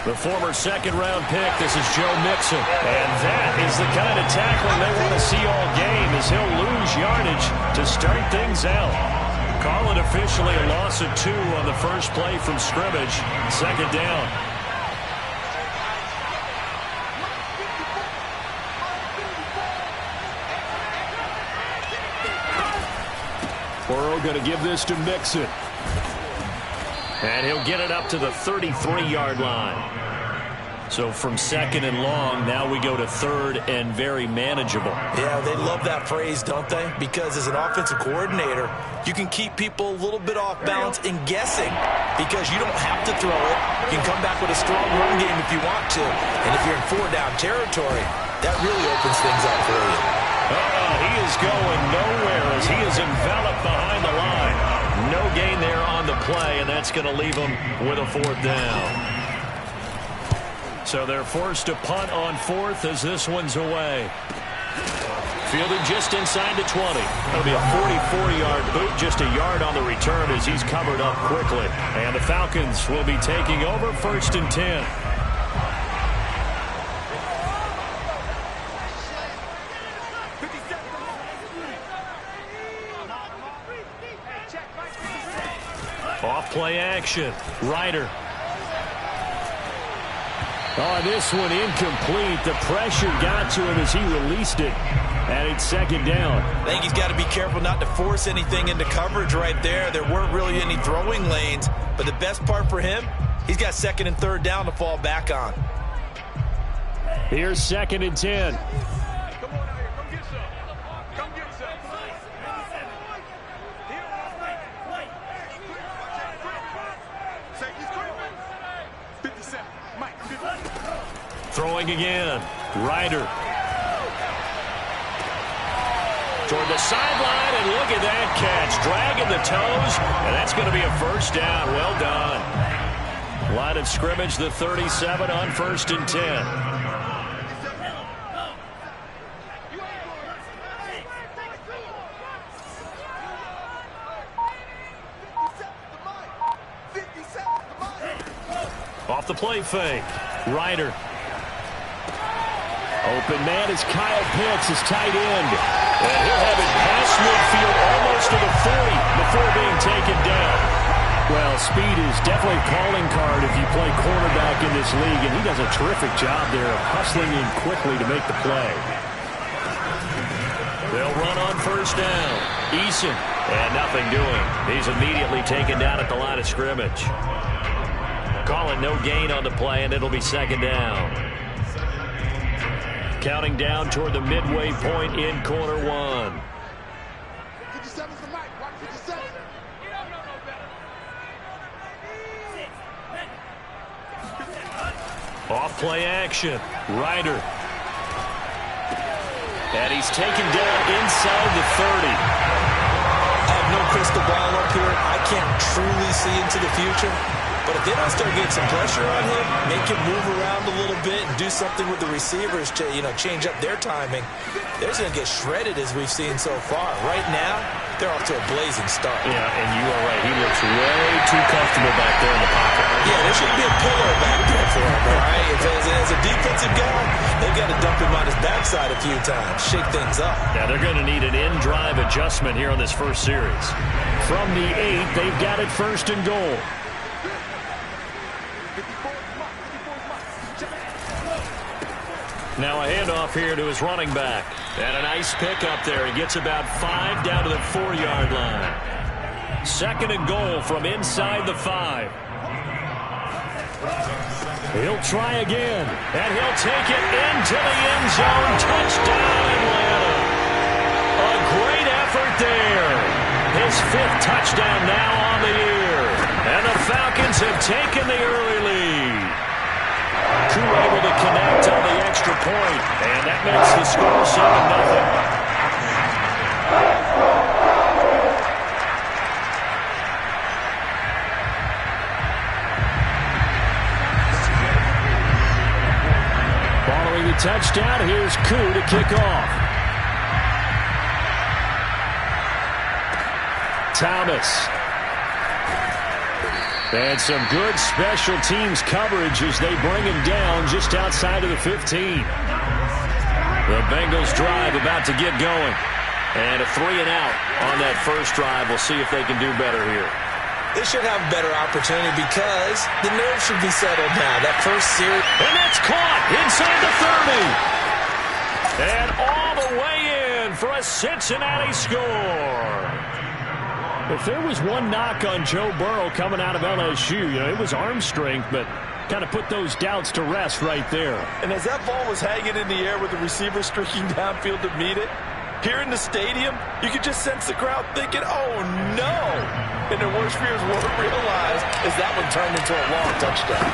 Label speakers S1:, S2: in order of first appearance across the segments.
S1: The former second-round pick, this is Joe Mixon. And that is the kind of tackling they want to see all game, as he'll lose yardage to start things out. Call it officially a loss of 2 on the first play from scrimmage. Second down. Burrow going to give this to Mixon. And he'll get it up to the 33-yard line. So from second and long, now we go to third and very manageable.
S2: Yeah, they love that phrase, don't they? Because as an offensive coordinator, you can keep people a little bit off balance and guessing because you don't have to throw it. You can come back with a strong run game if you want to. And if you're in 4-down territory, that really opens things up for you.
S1: He is going nowhere as he is enveloped behind the line. No gain there on the play, and that's going to leave him with a 4th down. So they're forced to punt on 4th as this one's away. Fielded just inside the 20. That'll be a 44-yard boot, just a yard on the return as he's covered up quickly. And the Falcons will be taking over 1st and 10. Off play action. Ryder. Oh, this one incomplete. The pressure got to him as he released it. And it's second down.
S2: I think he's got to be careful not to force anything into coverage right there. There weren't really any throwing lanes. But the best part for him, he's got 2nd and 3rd down to fall back on.
S1: Here's 2nd and 10. Throwing again. Ryder. Toward the sideline, and look at that catch. Dragging the toes, and that's going to be a 1st down. Well done. Line of scrimmage, the 37 on 1st and 10. Off the play fake. Ryder. Open man is Kyle Pitts, his tight end. And he'll have it past midfield almost to the 40 before being taken down. Well, speed is definitely a calling card if you play cornerback in this league, and he does a terrific job there of hustling in quickly to make the play. They'll run on 1st down. Eason, and nothing doing. He's immediately taken down at the line of scrimmage. Calling no gain on the play, and it'll be 2nd down. Counting down toward the midway point in quarter 1.
S3: 57 for Mike. 157.
S1: Off play action. Ryder. And he's taken down inside the 30.
S2: I have no crystal ball up here. I can't truly see into the future. But if they don't start getting some pressure on him, make him move around a little bit and do something with the receivers to, change up their timing, they're going to get shredded as we've seen so far. Right now, they're off to a blazing start.
S1: Yeah, and you are right. He looks way too comfortable back there in the pocket.
S2: Yeah, there should be a pillar back there for him, all right? As a defensive guy, they've got to dump him on his backside a few times, shake things up.
S1: Now, they're going to need an in-drive adjustment here on this first series. From the 8, they've got it 1st and goal. Now a handoff here to his running back. And a nice pick up there. He gets about 5 down to the 4-yard line. 2nd and goal from inside the 5. He'll try again. And he'll take it into the end zone. Touchdown, Atlanta. A great effort there. His 5th touchdown now on the year. And the Falcons have taken the early lead. Crew able to connect on the extra point, and that makes the score 7-0. Following the touchdown, here's Koo to kick off. Thomas. And some good special teams coverage as they bring him down just outside of the 15. The Bengals drive about to get going. And a 3-and-out on that first drive. We'll see if they can do better here.
S2: They should have a better opportunity because the nerves should be settled now. That first series.
S1: And that's caught inside the 30. And all the way in for a Cincinnati score. If there was one knock on Joe Burrow coming out of LSU, it was arm strength, but kind of put those doubts to rest right there.
S2: And as that ball was hanging in the air with the receiver streaking downfield to meet it, here in the stadium, you could just sense the crowd thinking, oh, no. And their worst fears weren't realized as that one turned into a long touchdown.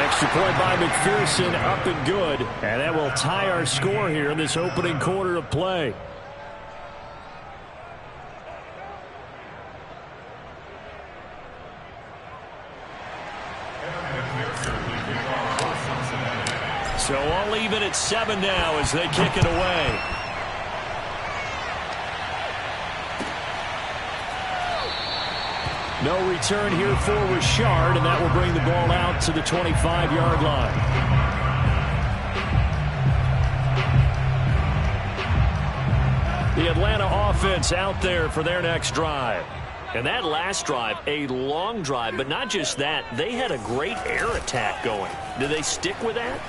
S1: Extra point by McPherson, up and good. And that will tie our score here in this opening quarter of play. So all even at 7 now as they kick it away. No return here for Richard, and that will bring the ball out to the 25-yard line. The Atlanta offense out there for their next drive. And that last drive, a long drive, but not just that, they had a great air attack going. Do they stick with that?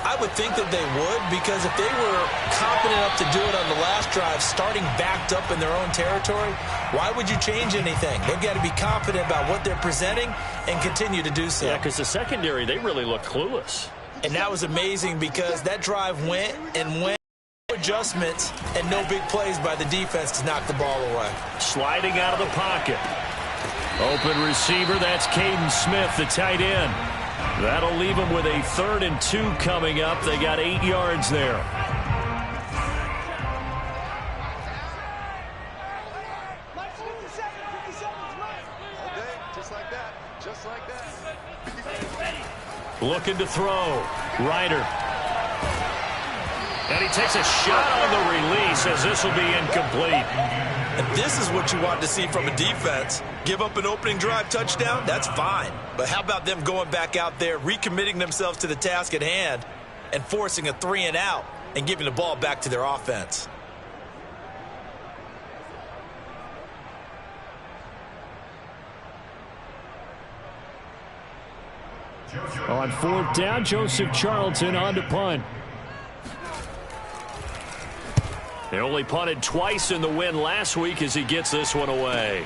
S2: I would think that they would, because if they were confident enough to do it on the last drive, starting backed up in their own territory, why would you change anything? They've got to be confident about what they're presenting and continue to do so.
S1: Yeah, because the secondary, they really look clueless.
S2: And that was amazing because that drive went and went. Adjustments and no big plays by the defense to knock the ball away.
S1: Sliding out of the pocket. Open receiver, that's Caden Smith, the tight end. That'll leave them with a 3rd and 2 coming up. They got 8 yards there. Looking to throw. Ryder. And he takes a shot on the release as this will be incomplete.
S2: And this is what you want to see from a defense. Give up an opening drive touchdown, that's fine. But how about them going back out there, recommitting themselves to the task at hand, and forcing a 3-and-out and giving the ball back to their offense?
S1: On 4th down, Joseph Charlton on to punt. They only punted twice in the win last week as he gets this one away.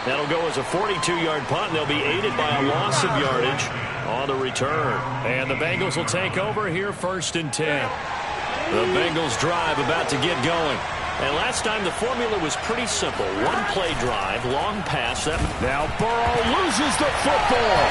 S1: That'll go as a 42-yard punt, and they'll be aided by a loss of yardage on the return. And the Bengals will take over here 1st and 10. The Bengals drive about to get going. And last time the formula was pretty simple. One play drive, long pass. Now Burrow loses the football.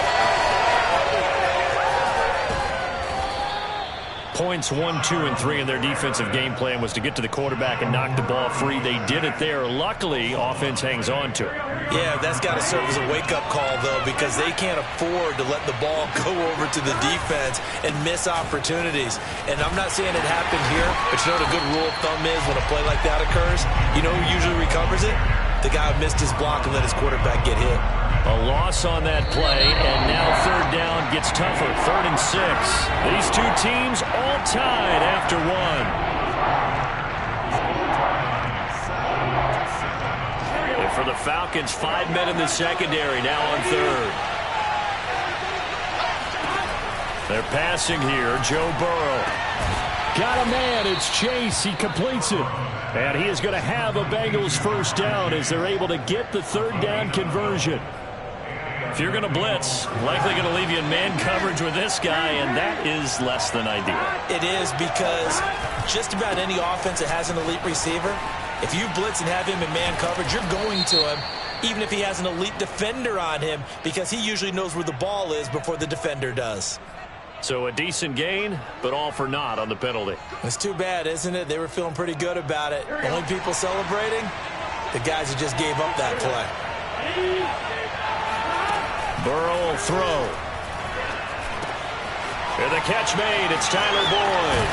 S1: Points 1, 2, and 3 in their defensive game plan was to get to the quarterback and knock the ball free. They did it there. Luckily, offense hangs on to it.
S2: Yeah, that's got to serve as a wake-up call, though, because they can't afford to let the ball go over to the defense and miss opportunities. And I'm not saying it happened here, but you know what a good rule of thumb is when a play like that occurs? You know who usually recovers it? The guy who missed his block and let his quarterback get hit.
S1: A loss on that play, and now 3rd down gets tougher. 3rd and 6. These two teams all tied after 1. And for the Falcons, 5 men in the secondary, now on 3rd. They're passing here. Joe Burrow. Got a man. It's Chase. He completes it. And he is going to have a Bengals 1st down as they're able to get the 3rd down conversion. If you're going to blitz, likely going to leave you in man coverage with this guy, and that is less than ideal.
S2: It is, because just about any offense that has an elite receiver, if you blitz and have him in man coverage, you're going to him, even if he has an elite defender on him, because he usually knows where the ball is before the defender does.
S1: So a decent gain, but all for naught on the penalty.
S2: It's too bad, isn't it? They were feeling pretty good about it. Only people celebrating, the guys who just gave up that play.
S1: Burrow will throw. And the catch made. It's Tyler Boyd.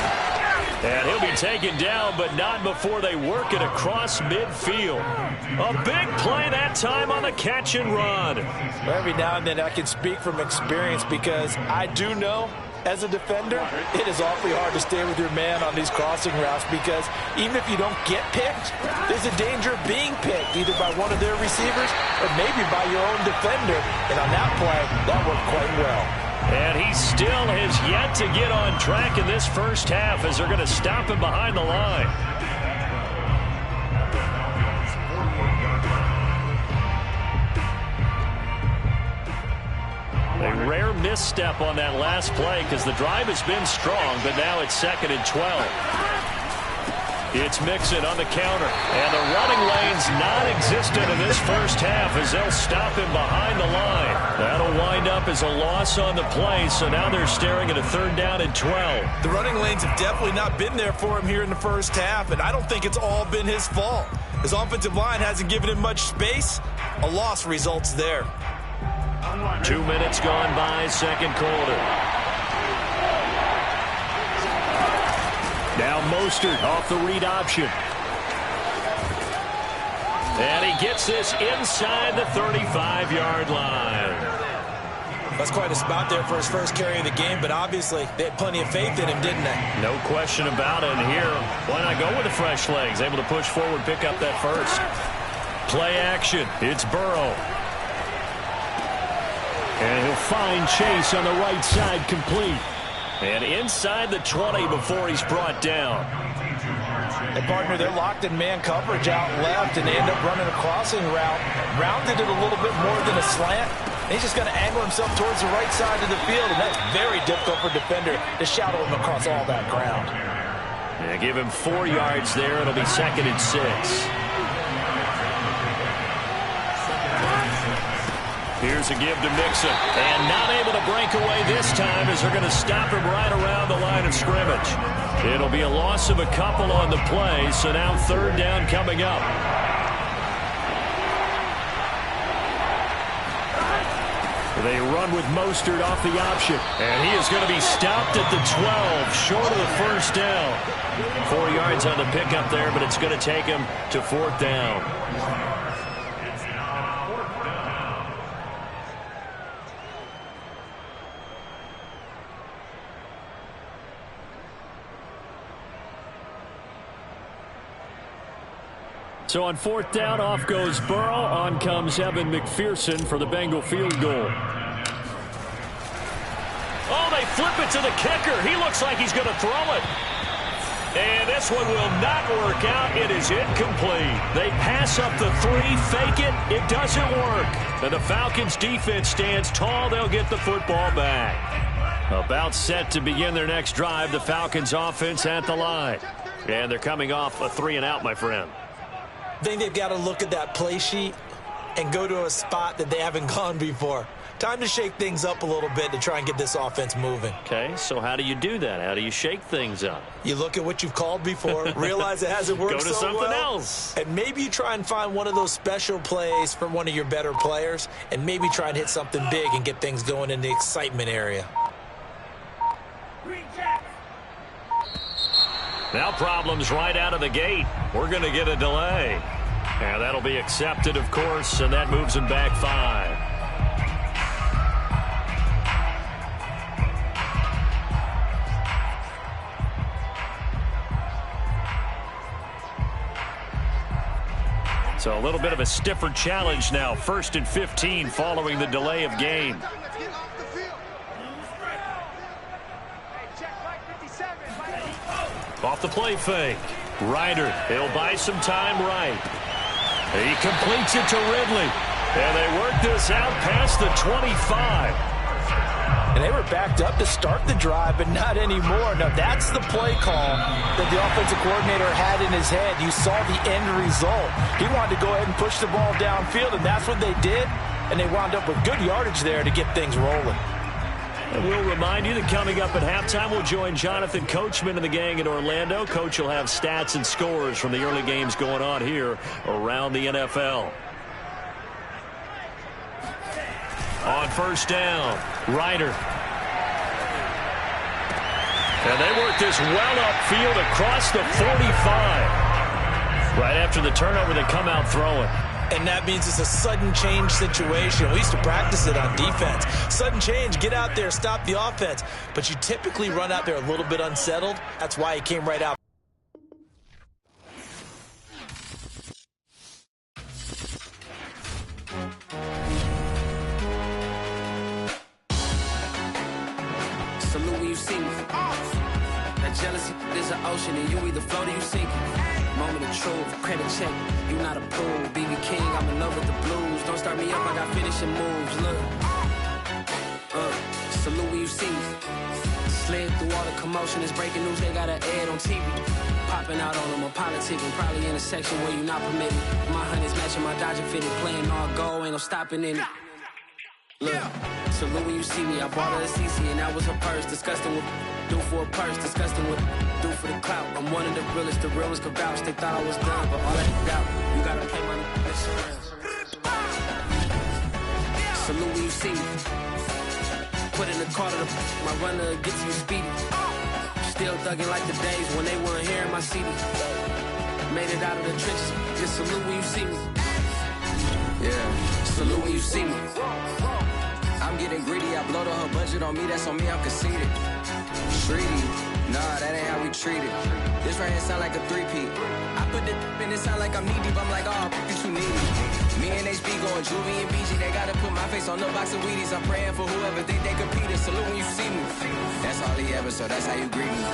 S1: And he'll be taken down, but not before they work it across midfield. A big play that time on the catch and run.
S2: Every now and then I can speak from experience because I do know as a defender, it is awfully hard to stay with your man on these crossing routes because even if you don't get picked, there's a danger of being picked either by one of their receivers or maybe by your own defender. And on that play, that worked quite well.
S1: And he still has yet to get on track in this first half as they're going to stop him behind the line. A rare misstep on that last play because the drive has been strong, but now it's 2nd and 12. It's Mixon on the counter, and the running lane's non-existent in this first half as they'll stop him behind the line. That'll wind up as a loss on the play, so now they're staring at a 3rd down and 12.
S2: The running lanes have definitely not been there for him here in the first half, and I don't think it's all been his fault. His offensive line hasn't given him much space. A loss results there.
S1: 2 minutes gone by, 2nd quarter. Now Mostert off the read option. And he gets this inside the 35-yard line.
S2: That's quite a spot there for his first carry of the game, but obviously they had plenty of faith in him, didn't they?
S1: No question about it. And here, why not go with the fresh legs? Able to push forward, pick up that first. Play action. It's Burrow. And he'll find Chase on the right side, complete. And inside the 20 before he's brought down.
S2: And, partner, they're locked in man coverage out left, and they end up running a crossing route. Rounded it a little bit more than a slant. And he's just going to angle himself towards the right side of the field, and that's very difficult for a defender to shadow him across all that ground.
S1: Yeah, give him 4 yards there. It'll be 2nd and 6. Here's a give to Mixon. And not able to break away this time as they're going to stop him right around the line of scrimmage. It'll be a loss of a couple on the play, so now 3rd down coming up. They run with Mostert off the option. And he is going to be stopped at the 12, short of the first down. 4 yards on the pickup there, but it's going to take him to 4th down. So on 4th down, off goes Burrow. On comes Evan McPherson for the Bengal field goal. Oh, they flip it to the kicker. He looks like he's going to throw it. And this one will not work out. It is incomplete. They pass up the 3, fake it. It doesn't work. And the Falcons defense stands tall. They'll get the football back. About set to begin their next drive. The Falcons offense at the line. And they're coming off a 3-and-out, my friend.
S2: I think they've got to look at that play sheet and go to a spot that they haven't gone before. Time to shake things up a little bit to try and get this offense moving.
S1: Okay, so how do you do that? How do you shake things up?
S2: You look at what you've called before, realize it hasn't worked so well.
S1: Go to something else.
S2: And maybe you try and find one of those special plays for one of your better players, and maybe try and hit something big and get things going in the excitement area.
S1: Now problems right out of the gate. We're going to get a delay. And that'll be accepted, of course, and that moves him back 5. So a little bit of a stiffer challenge now. 1st and 15 following the delay of game. Off the play fake. Ryder, he'll buy some time right. He completes it to Ridley. And they work this out past the 25.
S2: And they were backed up to start the drive, but not anymore. Now, that's the play call that the offensive coordinator had in his head. You saw the end result. He wanted to go ahead and push the ball downfield, and that's what they did. And they wound up with good yardage there to get things rolling.
S1: And we'll remind you that coming up at halftime, we'll join Jonathan Coachman and the gang in Orlando. Coach will have stats and scores from the early games going on here around the NFL. On 1st down, Ryder. And they work this well upfield across the 45. Right after the turnover, they come out throwing.
S2: And that means it's a sudden change situation. We used to practice it on defense. Sudden change, get out there, stop the offense. But you typically run out there a little bit unsettled. That's why he came right out.
S4: Salute when you see me. That jealousy is an ocean, and you either float or you sink it. Moment of truth, credit check, you not approved. BB King, I'm in love with the blues. Don't start me up, I got finishing moves. Look, salute when you see me. Slid through all the commotion, it's breaking news, they got an ad on TV. Popping out on them, a politicking, probably in a section where you not permitted. My honey's matching my Dodger fitted, playing all go, ain't no stopping in it. Look, salute when you see me, I bought her a CC and that was her purse, disgusting with do for a purse, disgusting with do for the clout. I'm one of the realest could vouch. They thought I was done, but all that doubt, you gotta play my insurance. Salute when you see me. Put in the car to my runner gets you speedy. Still thugging like the days when they weren't here in my CD. Made it out of the trenches. Just salute when you see me. Yeah, salute when you see me. I'm getting greedy, I blowed all her budget on me, that's on me, I'm conceited. Greedy, nah, that ain't how we treat it. This right here sound like a three-peat. I put the in it sound like I'm knee-deep, I'm like, oh, you too needy. Me and HB going Juvie and BG, they gotta put my face on no box of Wheaties. I'm praying for whoever think they competed, salute when you see me. That's all he ever, so that's how you greet me.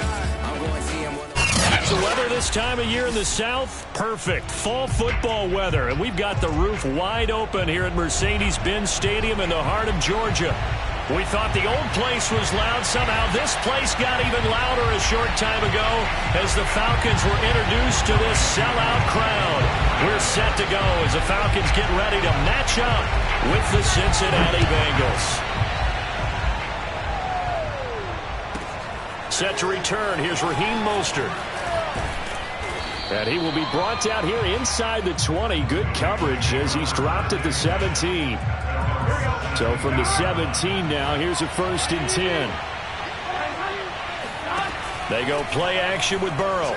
S4: I'm going TM1.
S1: The weather this time of year in the South, perfect. Fall football weather, and we've got the roof wide open here at Mercedes-Benz Stadium in the heart of Georgia. We thought the old place was loud. Somehow this place got even louder a short time ago as the Falcons were introduced to this sellout crowd. We're set to go as the Falcons get ready to match up with the Cincinnati Bengals. Set to return. Here's Raheem Mostert. And he will be brought down here inside the 20. Good coverage as he's dropped at the 17. So from the 17 now, here's a 1st and 10. They go play action with Burrow.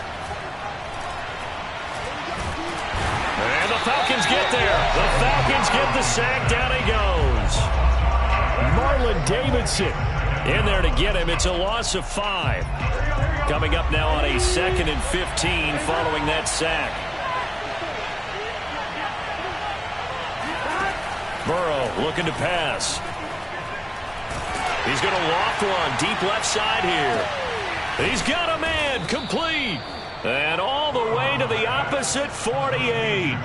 S1: And the Falcons get there. The Falcons get the sack. Down he goes. Marlon Davidson in there to get him. It's a loss of 5. Coming up now on a 2nd and 15 following that sack. Burrow looking to pass. He's going to loft one deep left side here. He's got a man complete. And all the way to the opposite 48.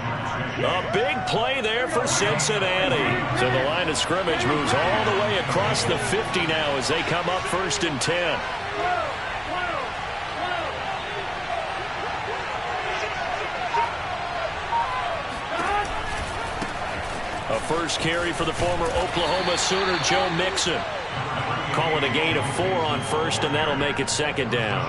S1: A big play there for Cincinnati. So the line of scrimmage moves all the way across the 50 now as they come up 1st and 10. A first carry for the former Oklahoma Sooner, Joe Mixon. Calling a gain of 4 on 1st, and that'll make it 2nd down.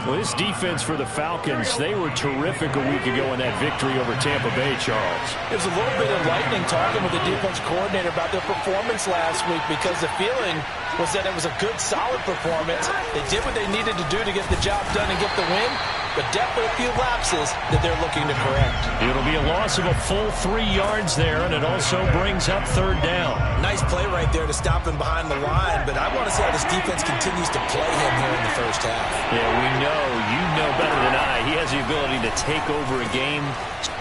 S1: Well, this defense for the Falcons, they were terrific a week ago in that victory over Tampa Bay, Charles.
S2: It was a little bit enlightening talking with the defense coordinator about their performance last week because the feeling was that it was a good, solid performance. They did what they needed to do to get the job done and get the win, but definitely a few lapses that they're looking to correct.
S1: It'll be a loss of a full 3 yards there, and it also brings up 3rd down.
S2: Nice play right there to stop him behind the line, but I want to see how this defense continues to play him here in the first half.
S1: Yeah, we know. You know better than I. He has the ability to take over a game.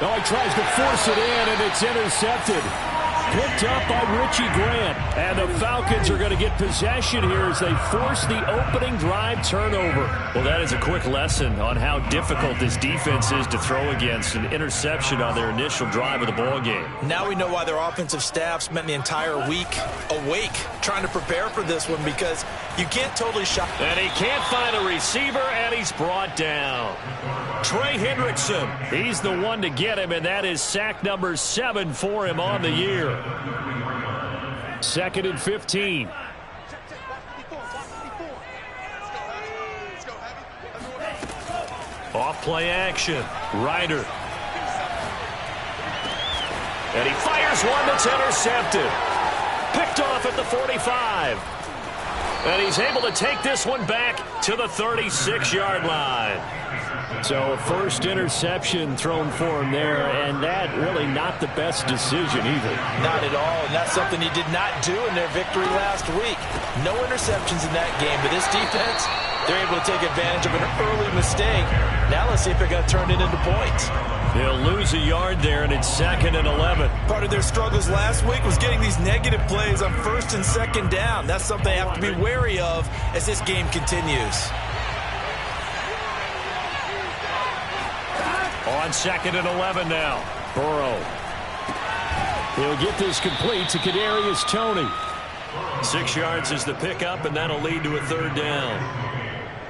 S5: Oh, he tries to force it in, and it's intercepted. Picked up by Richie Grant. And the Falcons are going to get possession here as they force the opening drive turnover.
S1: Well, that is a quick lesson on how difficult this defense is to throw against. An interception on their initial drive of the ball game.
S2: Now we know why their offensive staff spent the entire week awake trying to prepare for this one because you can't totally shut.
S1: And he can't find a receiver, and he's brought down. Trey Hendrickson, he's the one to get him, and that is sack number 7 for him on the year.
S5: 2nd and 15.
S1: Off play action. Ryder. And he fires one that's intercepted. Picked off at the 45. And he's able to take this one back to the 36-yard line.
S5: So a first interception thrown for him there, and that really not the best decision either.
S2: Not at all, and that's something he did not do in their victory last week. No interceptions in that game, but this defense, they're able to take advantage of an early mistake. Now let's see if they're going to turn it into points.
S1: They'll lose a yard there, and it's 2nd and 11.
S2: Part of their struggles last week was getting these negative plays on 1st and 2nd down. That's something they have to be wary of as this game continues.
S1: On 2nd and 11 now.
S5: Burrow. He'll get this complete to Kadarius Toney.
S1: 6 yards is the pickup, and that'll lead to a 3rd down.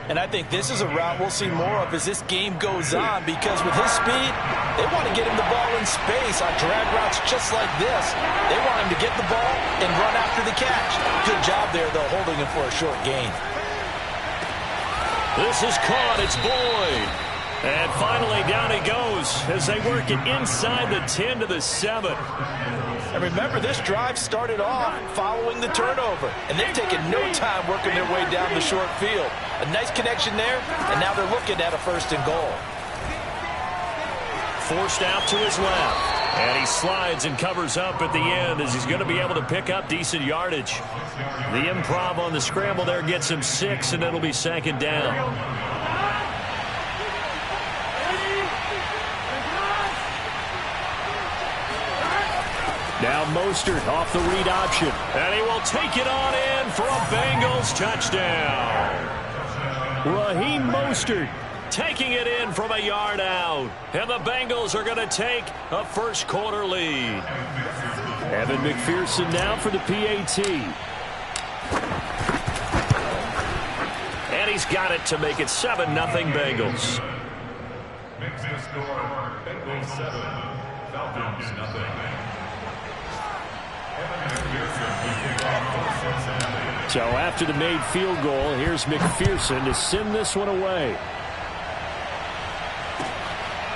S2: And I think this is a route we'll see more of as this game goes on, because with his speed, they want to get him the ball in space on drag routes just like this. They want him to get the ball and run after the catch. Good job there, though, holding him for a short gain.
S1: This is caught. It's Boyd. And finally, down he goes as they work it inside the 10 to the 7.
S2: And remember, this drive started off following the turnover, and they've taken no time working their way down the short field. A nice connection there, and now they're looking at a 1st and goal.
S1: Forced out to his left, and he slides and covers up at the end as he's going to be able to pick up decent yardage. The improv on the scramble there gets him 6, and it'll be 2nd down.
S5: Now Mostert off the read option.
S1: And he will take it on in for a Bengals touchdown.
S5: Raheem Mostert
S1: taking it in from a yard out. And the Bengals are going to take a first-quarter lead.
S5: Evan McPherson now for the PAT.
S1: And he's got it to make it 7-0 Bengals.
S6: Makes the score Bengals 7, Falcons nothing.
S5: So after the made field goal, here's McPherson to send this one away.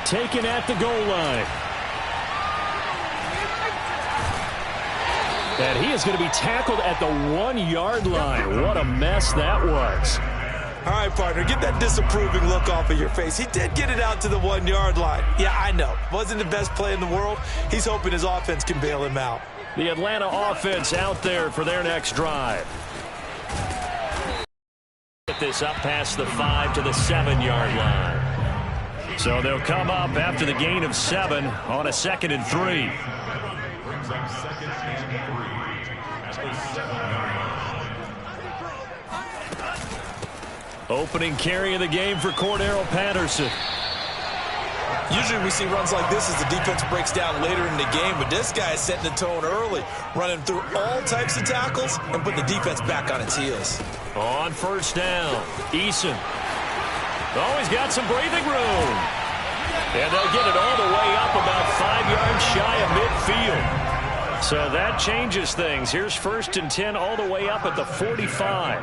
S5: Taken at the goal line. And he is going to be tackled at the 1-yard line. What a mess that was.
S2: All right, partner, get that disapproving look off of your face. He did get it out to the 1-yard line. Yeah, I know. Wasn't the best play in the world. He's hoping his offense can bail him out.
S1: The Atlanta offense out there for their next drive. Get this up past the 5 to the 7-yard line. So they'll come up after the gain of 7 on a 2nd and 3.
S6: Brings up 2nd and 3 at the 7-yard line.
S1: Opening carry of the game for Cordero Patterson.
S2: Usually we see runs like this as the defense breaks down later in the game, but this guy is setting the tone early, running through all types of tackles and putting the defense back on its heels.
S1: On 1st down, Eason. Oh, he's got some breathing room. And they'll get it all the way up about 5 yards shy of midfield. So that changes things. Here's 1st and 10 all the way up at the 45.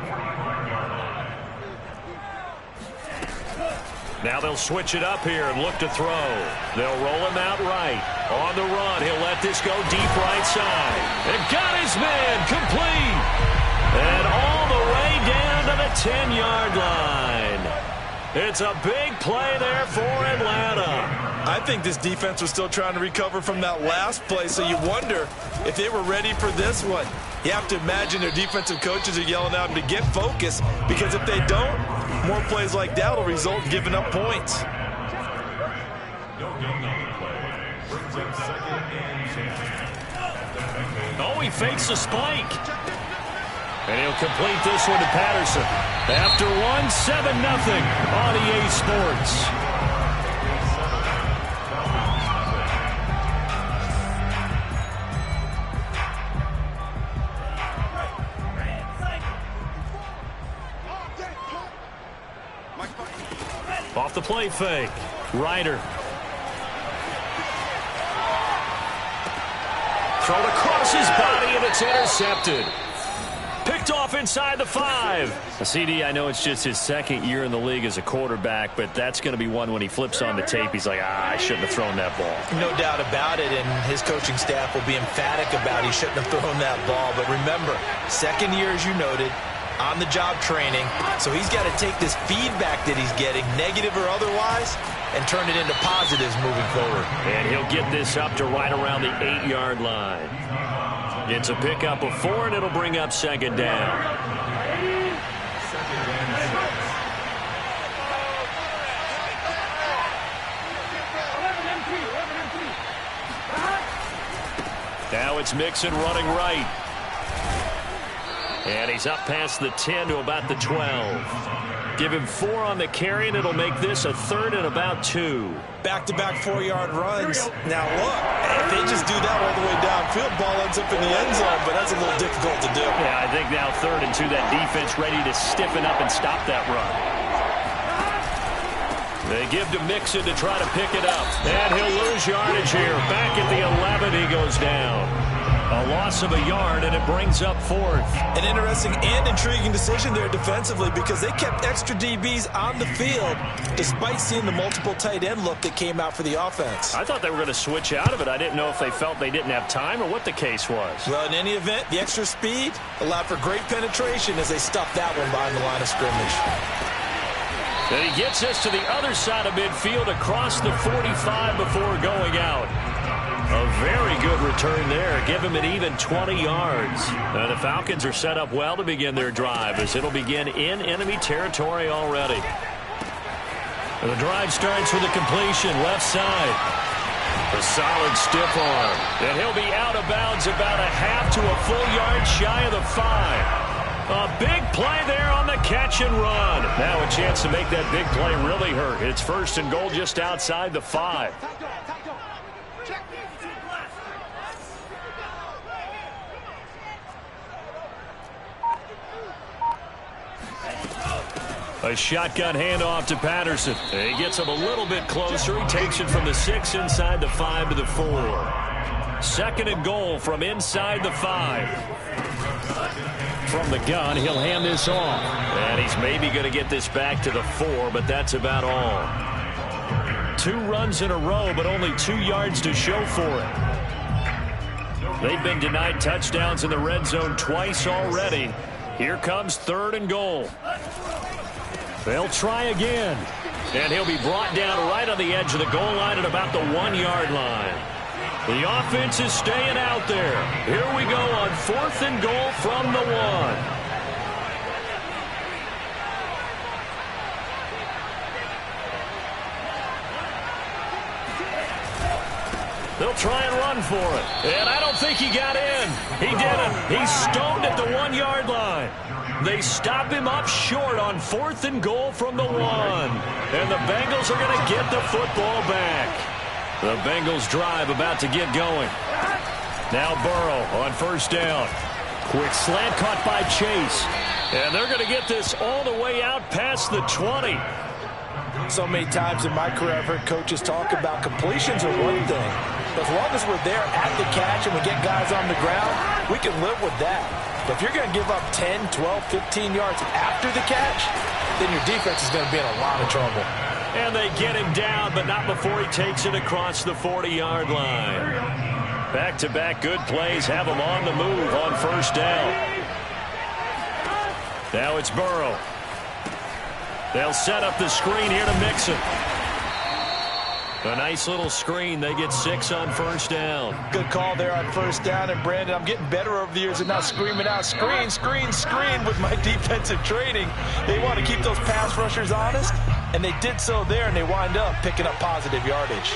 S1: Now they'll switch it up here and look to throw. They'll roll him out right. On the run, he'll let this go deep right side. And got his man complete. And all the way down to the 10-yard line. It's a big play there for Atlanta.
S2: I think this defense was still trying to recover from that last play, so you wonder if they were ready for this one. You have to imagine their defensive coaches are yelling at them to get focused, because if they don't, more plays like that will result in giving up points.
S6: No gain on the play. Brings up 2nd and 10.
S1: Oh, he fakes a spike. And he'll complete this one to Patterson. After 1, 7-0 on EA Sports. Off the play fake. Ryder. Thrown across his body, and it's intercepted. Picked off inside the 5. CD, I know it's just his 2nd year in the league as a quarterback, but that's going to be one when he flips on the tape. He's like, I shouldn't have thrown that ball.
S2: No doubt about it, and his coaching staff will be emphatic about he shouldn't have thrown that ball. But remember, 2nd year, as you noted, on-the-job training, so he's got to take this feedback that he's getting, negative or otherwise, and turn it into positives moving forward.
S1: And he'll get this up to right around the 8-yard line. It's a pickup of 4, and it'll bring up second down. Now it's Mixon running right. And he's up past the 10 to about the 12. Give him 4 on the carry, and it'll make this a 3rd and about 2.
S2: Back-to-back 4-yard runs. Now, look, if they just do that all the way downfield, ball ends up in the end zone, but that's a little difficult to do.
S1: Yeah, I think now 3rd and 2, that defense ready to stiffen up and stop that run. They give to Mixon to try to pick it up. And he'll lose yardage here. Back at the 11, he goes down. A loss of a yard, and it brings up 4th.
S2: An interesting and intriguing decision there defensively because they kept extra DBs on the field despite seeing the multiple tight end look that came out for the offense.
S1: I thought they were going to switch out of it. I didn't know if they felt they didn't have time or what the case was.
S2: Well, in any event, the extra speed allowed for great penetration as they stuffed that one behind the line of scrimmage.
S1: And he gets us to the other side of midfield across the 45 before going out. A very good return there. Give him an even 20 yards. The Falcons are set up well to begin their drive as it'll begin in enemy territory already. And the drive starts with a completion left side. A solid stiff arm. And he'll be out of bounds about a half to a full yard shy of the 5. A big play there on the catch and run. Now a chance to make that big play really hurt. It's 1st and goal just outside the 5. A shotgun handoff to Patterson. He gets him a little bit closer. He takes it from the 6 inside the 5 to the 4. 2nd and goal from inside the 5. From the gun, he'll hand this off. And he's maybe going to get this back to the 4, but that's about all. 2 runs in a row, but only 2 yards to show for it. They've been denied touchdowns in the red zone twice already. Here comes 3rd and goal. They'll try again. And he'll be brought down right on the edge of the goal line at about the 1-yard line. The offense is staying out there. Here we go on 4th and goal from the 1. They'll try and run for it. And I don't think he got in. He didn't. He's stoned at the 1-yard line. They stop him up short on 4th and goal from the 1. And the Bengals are going to get the football back. The Bengals drive about to get going. Now Burrow on 1st down. Quick slant caught by Chase. And they're going to get this all the way out past the 20.
S2: So many times in my career I've heard coaches talk about completions are one thing. But as long as we're there at the catch and we get guys on the ground, we can live with that. But if you're going to give up 10, 12, 15 yards after the catch, then your defense is going to be in a lot of trouble.
S1: And they get him down, but not before he takes it across the 40-yard line. Back-to-back good plays have him on the move on 1st down. Now it's Burrow. They'll set up the screen here to Mixon. A nice little screen. They get 6 on 1st down.
S2: Good call there on 1st down. And, Brandon, I'm getting better over the years and not screaming out, screen, screen, screen with my defensive training. They want to keep those pass rushers honest, and they did so there, and they wind up picking up positive yardage.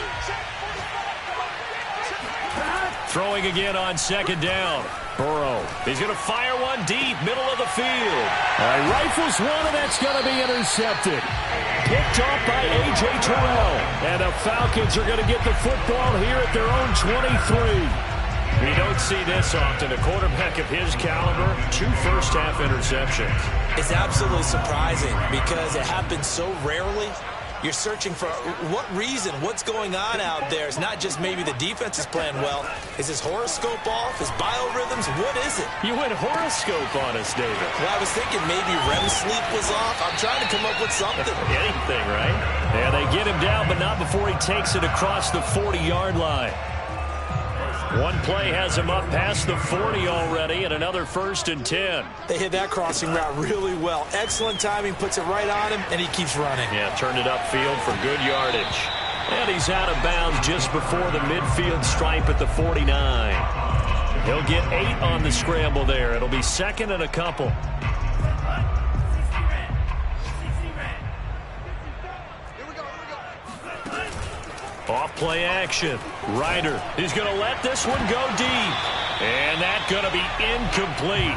S1: Throwing again on 2nd down. Burrow. He's going to fire one deep, middle of the field.
S5: Rifles one, and that's going to be intercepted. Picked off by A.J. Terrell. And the Falcons are going to get the football here at their own 23.
S1: You don't see this often. A quarterback of his caliber, 2 first-half interceptions.
S2: It's absolutely surprising because it happens so rarely. You're searching for what reason, what's going on out there. It's not just maybe the defense is playing well. Is his horoscope off? His biorhythms? What is it?
S1: You went horoscope on us, David.
S2: Well, I was thinking maybe REM sleep was off. I'm trying to come up with something.
S1: Anything, right? Yeah, they get him down, but not before he takes it across the 40-yard line.
S5: One play has him up past the 40 already, and another 1st and 10.
S2: They hit that crossing route really well. Excellent timing, puts it right on him, and he keeps running.
S5: Yeah, turned it upfield for good yardage. And he's out of bounds just before the midfield stripe at the 49. He'll get 8 on the scramble there. It'll be 2nd and a couple. Off play action. Ryder is going to let this one go deep. And that's going to be incomplete.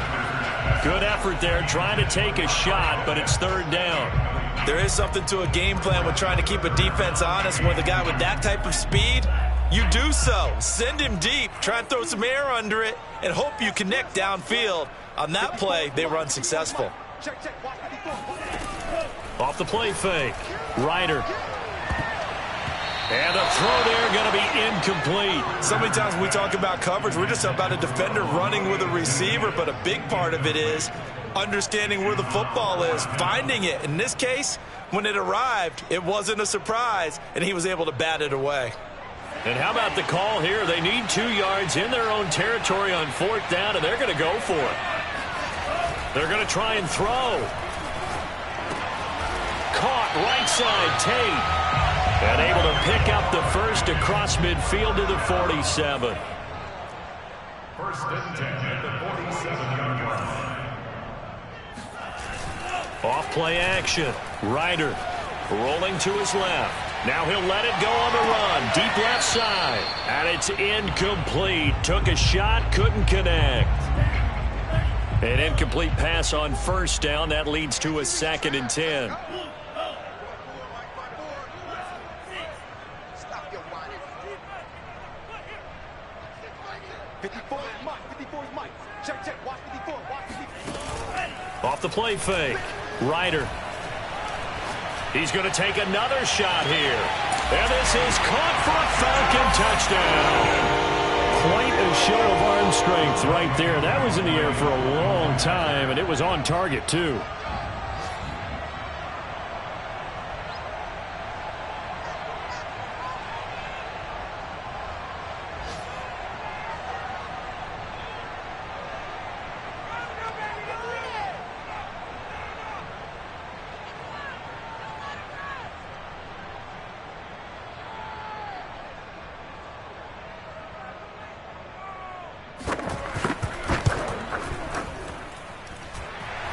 S5: Good effort there trying to take a shot, but it's 3rd down.
S2: There is something to a game plan with trying to keep a defense honest. With a guy with that type of speed, you do so. Send him deep. Try and throw some air under it and hope you connect downfield. On that play, they were unsuccessful.
S5: Off the play fake. Ryder. And the throw there going to be incomplete.
S2: So many times when we talk about coverage, we're just about a defender running with a receiver, but a big part of it is understanding where the football is, finding it. In this case, when it arrived, it wasn't a surprise, and he was able to bat it away.
S5: And how about the call here? They need 2 yards in their own territory on 4th down, and they're going to go for it. They're going to try and throw. Caught right side, Tate. And able to pick up the first across midfield to the 47.
S6: 1st and 10 at the 47-yard line.
S5: Off play action. Ryder rolling to his left. Now he'll let it go on the run. Deep left side. And it's incomplete. Took a shot, couldn't connect. An incomplete pass on 1st down. That leads to a 2nd and 10. Off the play fake. Ryder. He's going to take another shot here. And this is caught for a Falcon touchdown. Quite a show of arm strength right there. That was in the air for a long time, and it was on target, too.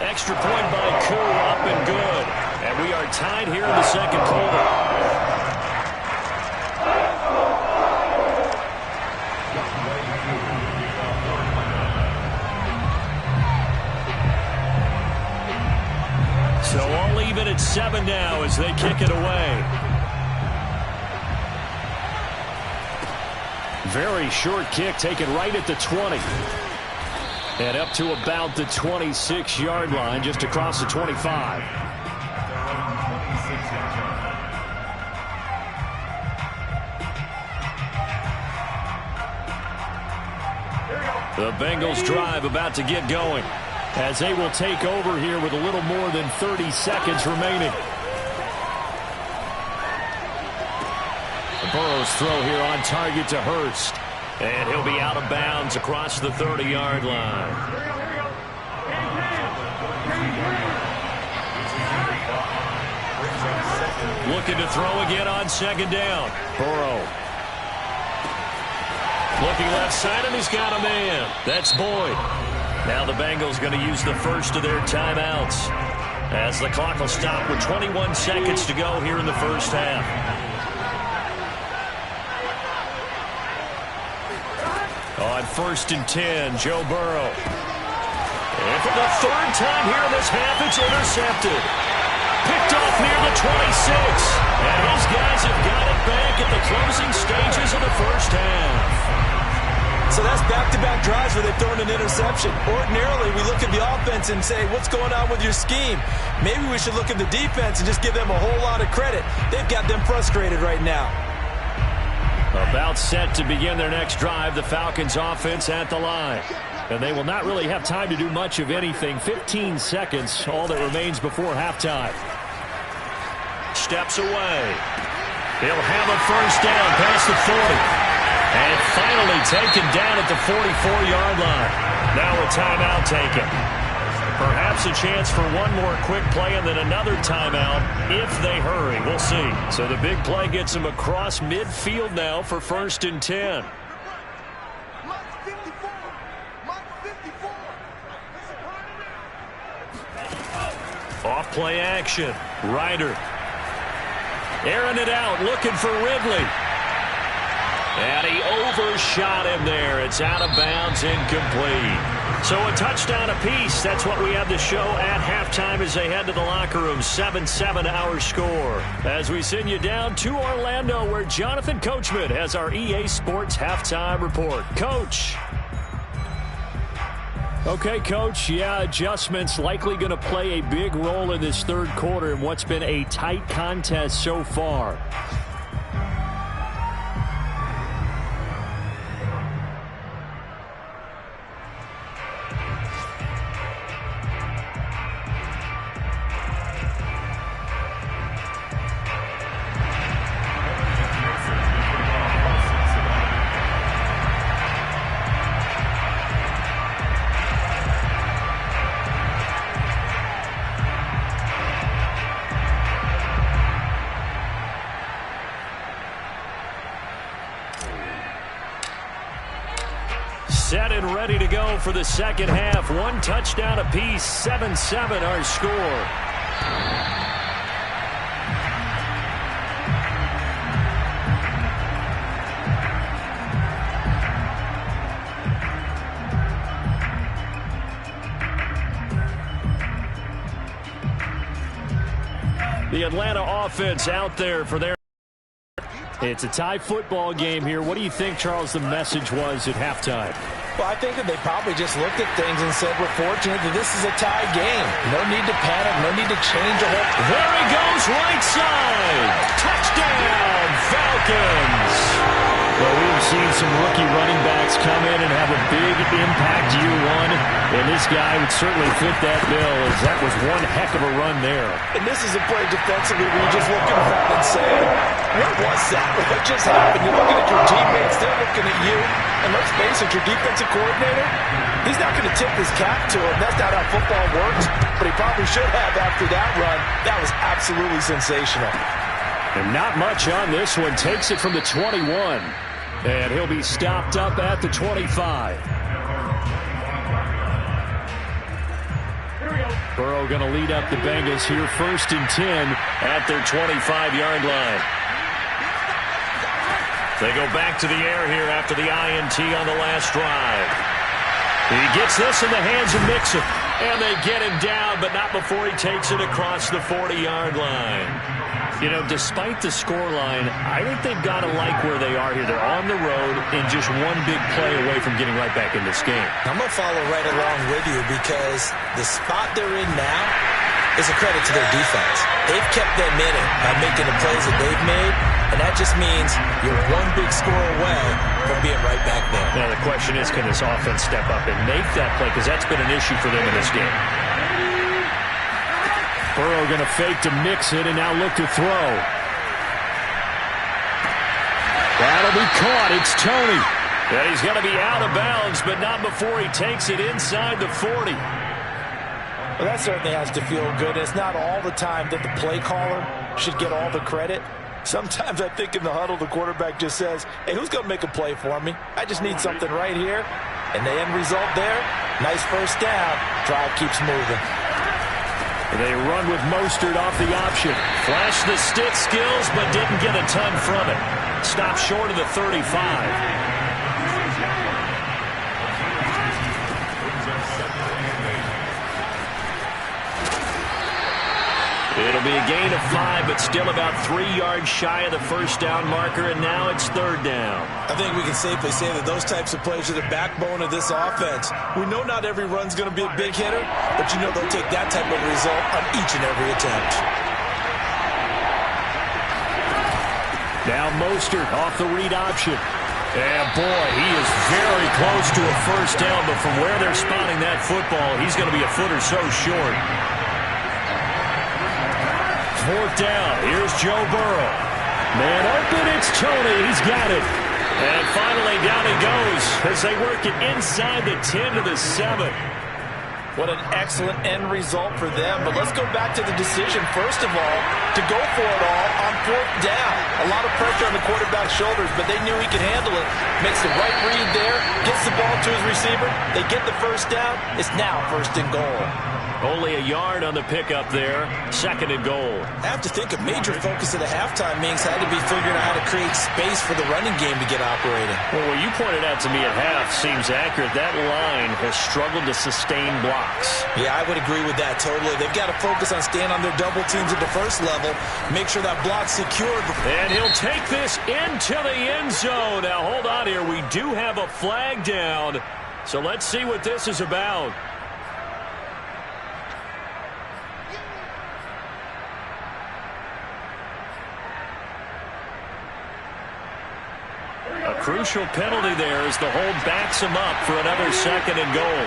S5: Extra point by Koo, up and good. And we are tied here in the 2nd quarter. So all even at 7 now as they kick it away. Very short kick taken right at the 20. And up to about the 26-yard line, just across the 25. The Bengals drive about to get going as they will take over here with a little more than 30 seconds remaining. The Burrow's throw here on target to Hurst. And he'll be out of bounds across the 30-yard line. Looking to throw again on 2nd down. Burrow. Looking left side, and he's got a man. That's Boyd. Now the Bengals going to use the first of their timeouts as the clock will stop with 21 seconds to go here in the 1st half. On 1st and 10, Joe Burrow. And for the 3rd time here in this half, it's intercepted. Picked off near the 26. And his guys have got it back at the closing stages of the 1st half.
S2: So that's back-to-back drives where they've thrown an interception. Ordinarily, we look at the offense and say, what's going on with your scheme? Maybe we should look at the defense and just give them a whole lot of credit. They've got them frustrated right now.
S5: About set to begin their next drive, the Falcons offense at the line. And they will not really have time to do much of anything. 15 seconds, all that remains before halftime. Steps away. He'll have a 1st down past the 40. And finally taken down at the 44-yard line. Now a timeout taken. Perhaps a chance for one more quick play and then another timeout if they hurry. We'll see. So the big play gets them across midfield now for 1st and 10. Off play action. Ryder. Airing it out, looking for Ridley. And he overshot him there. It's out of bounds, incomplete. So a touchdown apiece. That's what we have to show at halftime as they head to the locker room. 7-7 our score. As we send you down to Orlando, where Jonathan Coachman has our EA Sports halftime report. Coach. Okay, Coach, yeah, adjustments likely going to play a big role in this third quarter in what's been a tight contest so far. Set and ready to go for the second half. One touchdown apiece. 7-7 our score. The Atlanta offense out there for their... It's a tie football game here. What do you think, Charles, the message was at halftime?
S2: Well, I think that they probably just looked at things and said, we're fortunate that this is a tie game. No need to panic. No need to change a whole...
S5: There he goes, right side. Touchdown, Falcons. Well, we've seen some rookie running backs come in and have a big impact year one. And this guy would certainly fit that bill, as that was one heck of a run there.
S2: And this is a play defensively where you just look around and say, what was that? What just happened? You're looking at your teammates. They're looking at you. And let's face it, your defensive coordinator, he's not going to tip his cap to him. That's not how football works. But he probably should have after that run. That was absolutely sensational.
S5: And not much on this one. Takes it from the 21. And he'll be stopped up at the 25. Burrow going to lead up the Bengals here. 1st and 10 at their 25-yard line. They go back to the air here after the INT on the last drive. He gets this in the hands of Mixon. And they get him down, but not before he takes it across the 40-yard line. You know, despite the scoreline, I think they've got to like where they are here. They're on the road and just one big play away from getting right back in this game.
S2: I'm going to follow right along with you because the spot they're in now is a credit to their defense. They've kept them in it by making the plays that they've made, and that just means you're one big score away from being right back there.
S5: Now the question is, can this offense step up and make that play? Because that's been an issue for them in this game. Burrow going to fake to mix it and now look to throw. That'll be caught. It's Tony. And he's going to be out of bounds, but not before he takes it inside the 40.
S2: Well, that certainly has to feel good. It's not all the time that the play caller should get all the credit. Sometimes I think in the huddle, the quarterback just says, hey, who's going to make a play for me? I just need something right here. And the end result there, nice first down. Drive keeps moving.
S5: They run with Mostert off the option. Flashed the stick skills, but didn't get a ton from it. Stopped short of the 35. It'll be a gain of 5, but still about 3 yards shy of the first down marker, and now it's 3rd down.
S2: I think we can safely say that those types of plays are the backbone of this offense. We know not every run's going to be a big hitter, but you know they'll take that type of result on each and every attempt.
S5: Now Mostert off the read option. And boy, he is very close to a first down, but from where they're spotting that football, he's going to be a foot or so short. 4th down. Here's Joe Burrow. Man open, it's Tony. He's got it. And finally, down he goes as they work it inside the 10 to the 7.
S2: What an excellent end result for them. But let's go back to the decision, first of all, to go for it all on 4th down. A lot of pressure on the quarterback's shoulders, but they knew he could handle it. Makes the right read there, gets the ball to his receiver. They get the first down. It's now 1st and goal.
S5: Only a yard on the pickup there. 2nd and goal.
S2: I have to think a major focus of the halftime meetings had to be figuring out how to create space for the running game to get operating.
S5: Well, what you pointed out to me at half seems accurate. That line has struggled to sustain blocks.
S2: Yeah, I would agree with that totally. They've got to focus on staying on their double teams at the first level, make sure that block's secured.
S5: And he'll take this into the end zone. Now, hold on here. We do have a flag down, so let's see what this is about. A crucial penalty there as the hold backs him up for another 2nd and goal.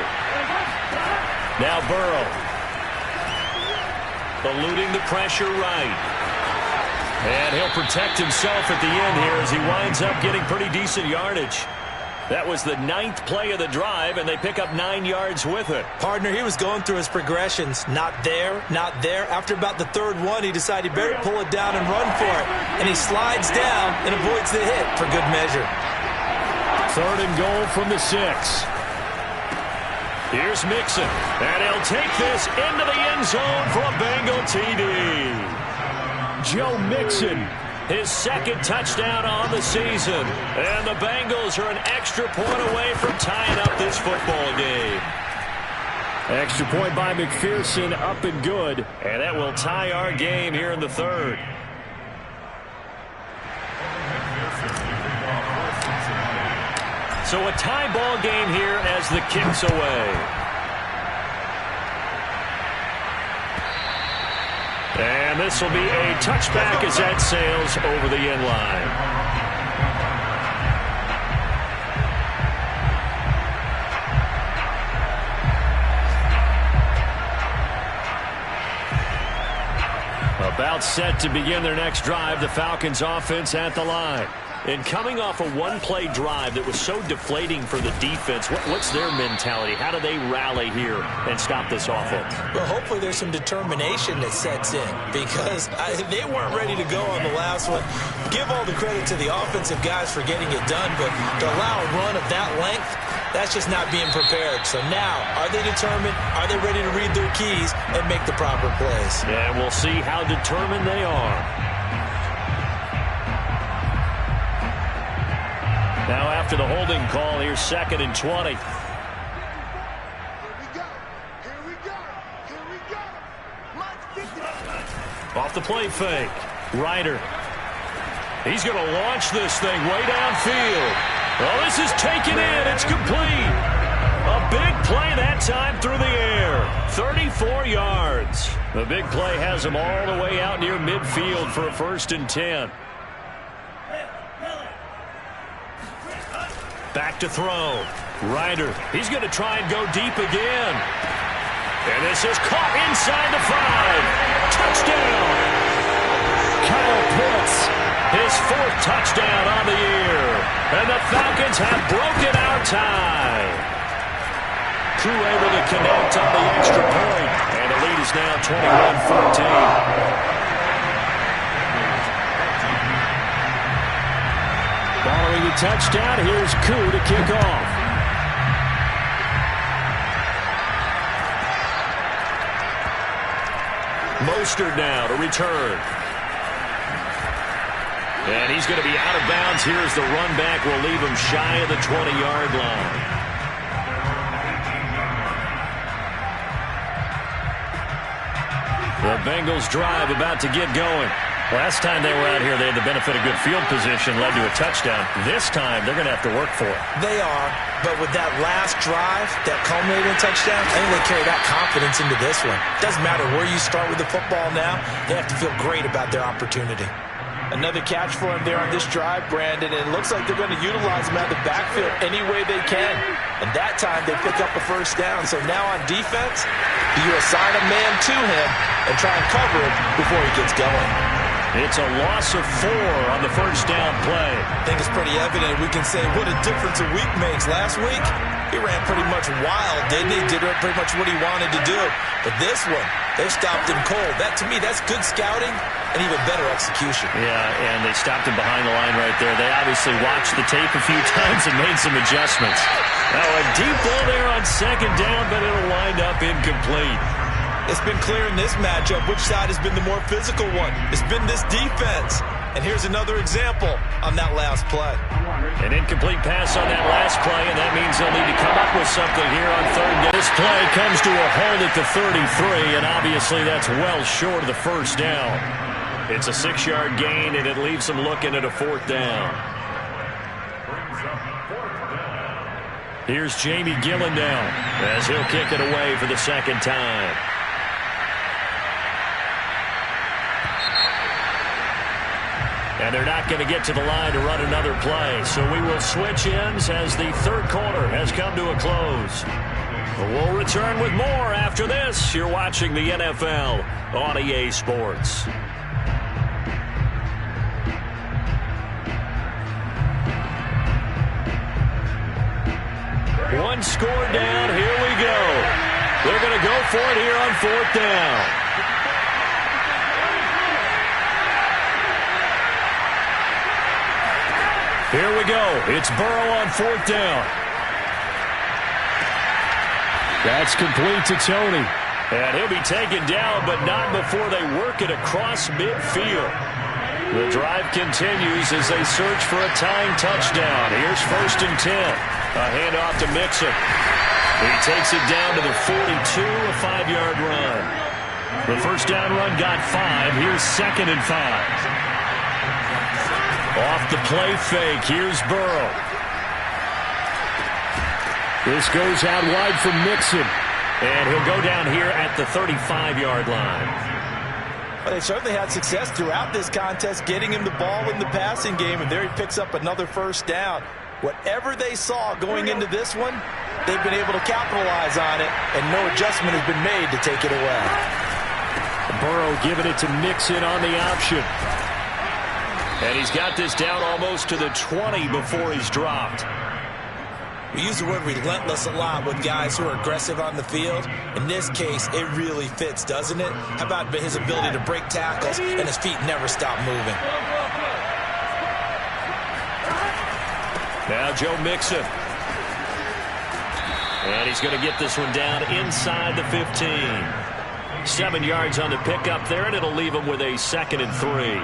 S5: Now Burrow. Eluding the pressure right. And he'll protect himself at the end here as he winds up getting pretty decent yardage. That was the 9th play of the drive, and they pick up 9 yards with it.
S2: Partner, he was going through his progressions. Not there, not there. After about the 3rd one, he decided he better pull it down and run for it. And he slides down and avoids the hit for good measure.
S5: 3rd and goal from the 6. Here's Mixon, and he'll take this into the end zone for a Bengal TD. Joe Mixon, his 2nd touchdown on the season. And the Bengals are an extra point away from tying up this football game. Extra point by McPherson, up and good. And that will tie our game here in the 3rd. So a tie ball game here as the kick's away. And this will be a touchback as that sails over the end line. About set to begin their next drive, the Falcons offense at the line. And coming off a one-play drive that was so deflating for the defense, what's their mentality? How do they rally here and stop this offense?
S2: Well, hopefully there's some determination that sets in because they weren't ready to go on the last one. Give all the credit to the offensive guys for getting it done, but to allow a run of that length, that's just not being prepared. So now, are they determined? Are they ready to read their keys and make the proper plays?
S5: And we'll see how determined they are. Now after the holding call, here's 2nd and 20.
S3: Here we go. Here we go. Here we go.
S5: Off the play fake. Ryder. He's going to launch this thing way downfield. Well, this is taken in. It's complete. A big play that time through the air. 34 yards. The big play has him all the way out near midfield for a 1st and 10. Back to throw. Ryder. He's going to try and go deep again. And this is caught inside the 5. Touchdown. Kyle Pitts. His 4th touchdown on the year. And the Falcons have broken our tie. Crew able to connect on the extra point. And the lead is now 21-14. Following a touchdown, here's Koo to kick off. Mostert now to return. And he's going to be out of bounds. Here's the run back. Will leave him shy of the 20-yard line. The Bengals drive about to get going. Last time they were out here, they had the benefit of good field position, led to a touchdown. This time, they're going to have to work for it.
S2: They are, but with that last drive, that culminating touchdown, I think they carry that confidence into this one. Doesn't matter where you start with the football now, they have to feel great about their opportunity. Another catch for him there on this drive, Brandon, and it looks like they're going to utilize him out of the backfield any way they can. And that time, they pick up a 1st down. So now on defense, do you assign a man to him and try and cover him before he gets going?
S5: It's a loss of 4 on the first down play.
S2: I think it's pretty evident. We can say what a difference a week makes. Last week, he ran pretty much wild, didn't he? Did pretty much what he wanted to do. But this one, they stopped him cold. That, to me, that's good scouting and even better execution.
S5: Yeah, and they stopped him behind the line right there. They obviously watched the tape a few times and made some adjustments. Now a deep ball there on second down, but it'll wind up incomplete.
S2: It's been clear in this matchup which side has been the more physical one. It's been this defense. And here's another example on that last play.
S5: An incomplete pass on that last play, and that means they'll need to come up with something here on third down. This play comes to a halt at the 33, and obviously that's well short of the first down. It's a 6-yard gain, and it leaves them looking at a fourth down. Here's Jamie Gillen now as he'll kick it away for the second time. And they're not going to get to the line to run another play. So we will switch ends as the third quarter has come to a close. We'll return with more after this. You're watching the NFL on EA Sports. One score down. Here we go. They're going to go for it here on fourth down. Here we go. It's Burrow on fourth down. That's complete to Tony. And he'll be taken down, but not before they work it across midfield. The drive continues as they search for a tying touchdown. Here's 1st and 10. A handoff to Mixon. He takes it down to the 42, a 5-yard run. The first down run got 5. Here's 2nd and 5. Off the play fake, here's Burrow. This goes out wide from Mixon. And he'll go down here at the 35-yard line.
S2: Well, they certainly had success throughout this contest, getting him the ball in the passing game, and there he picks up another first down. Whatever they saw going into this one, they've been able to capitalize on it, and no adjustment has been made to take it away.
S5: Burrow giving it to Mixon on the option. And he's got this down almost to the 20 before he's dropped.
S2: We use the word relentless a lot with guys who are aggressive on the field. In this case, it really fits, doesn't it? How about his ability to break tackles and his feet never stop moving?
S5: Now Joe Mixon. And he's going to get this one down inside the 15. 7 yards on the pickup there, and it'll leave him with a 2nd and 3.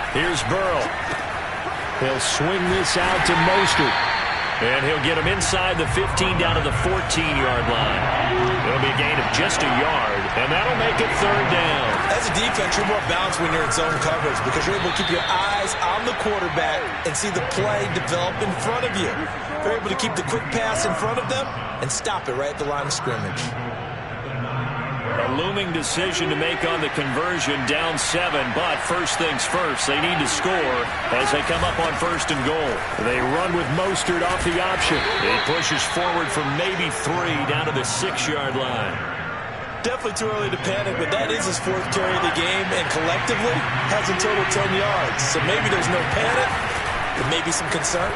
S5: Here's Burrow. He'll swing this out to Mostert. And he'll get him inside the 15 down to the 14-yard line. It'll be a gain of just a yard, and that'll make it third down.
S2: As a defense, you're more balanced when you're in zone coverage because you're able to keep your eyes on the quarterback and see the play develop in front of you. You're able to keep the quick pass in front of them and stop it right at the line of scrimmage.
S5: A looming decision to make on the conversion, down 7, but first things first, they need to score as they come up on 1st and goal. They run with Mostert off the option. He pushes forward from maybe 3 down to the 6-yard line.
S2: Definitely too early to panic, but that is his 4th carry of the game, and collectively has a total 10 yards. So maybe there's no panic, but maybe some concern.